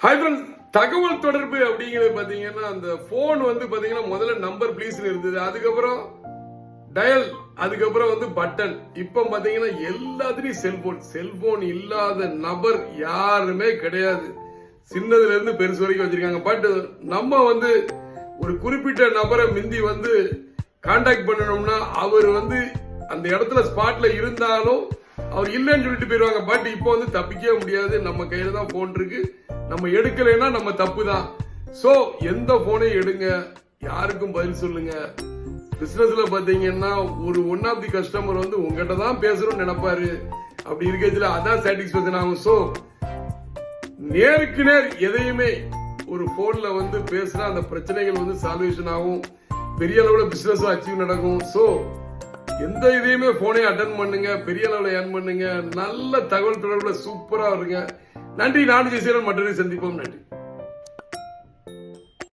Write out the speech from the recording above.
Hi friends, தகவல் தொடர்பு அப்படிங்கிறது பாத்தீங்கன்னா அந்த போன் வந்து பாத்தீங்கன்னா முதல்ல நம்பர் ப்ளீஸ்ல இருந்தது, அதுக்கப்புறம் டயல், அதுக்கப்புறம் வந்து பட்டன். இப்ப பாத்தீங்கன்னா எல்லாத்துலயும் செல்போன் இல்லாத நபர் யாருமே கிடையாது. சின்னதுல இருந்து பெருசு வரைக்கும் வச்சிருக்காங்க. பட் நம்ம வந்து ஒரு குறிப்பிட்ட நபரை மிந்தி வந்து கான்டாக்ட் பண்ணணும்னா அவர் வந்து அந்த இடத்துல ஸ்பாட்ல இருந்தாலும் அவர் இல்லைன்னு சொல்லிட்டு போயிருவாங்க. பட் இப்போ வந்து தப்பிக்கவே முடியாது, நம்ம கையில தான் போன் இருக்கு. நம்ம எடுக்கலைன்னா நம்ம தப்பு தான். சோ எந்த போனையும் எடுங்க, யாருக்கும் பதில் சொல்லுங்க. பிசினஸ்ல பாத்தீங்கன்னா ஒரு ஒன் ஆஃப் தி கஸ்டமர் வந்து உங்ககிட்ட தான் பேசணும்னு நினைப்பாரு. அப்படி இருக்கிறதுல அதான் சாட்டிஸ்பேக்ஷன் ஆகும். சோ நேருக்கு நேர் எதையுமே ஒரு போன்ல வந்து பேசினா அந்த பிரச்சனைகள் வந்து சால்வேஷன் ஆகும், பெரிய அளவுல பிசினஸ் அச்சீவ் நடக்கும். சோ எந்த இதையுமே போனை அட்டன் பண்ணுங்க, பெரிய அளவுல ஏர்ன் பண்ணுங்க, நல்ல தகவல் தொடர்புல சூப்பரா இருங்க. நன்றி. நான் ஜெயசீலன், மற்றொரு சந்திப்போம். நன்றி.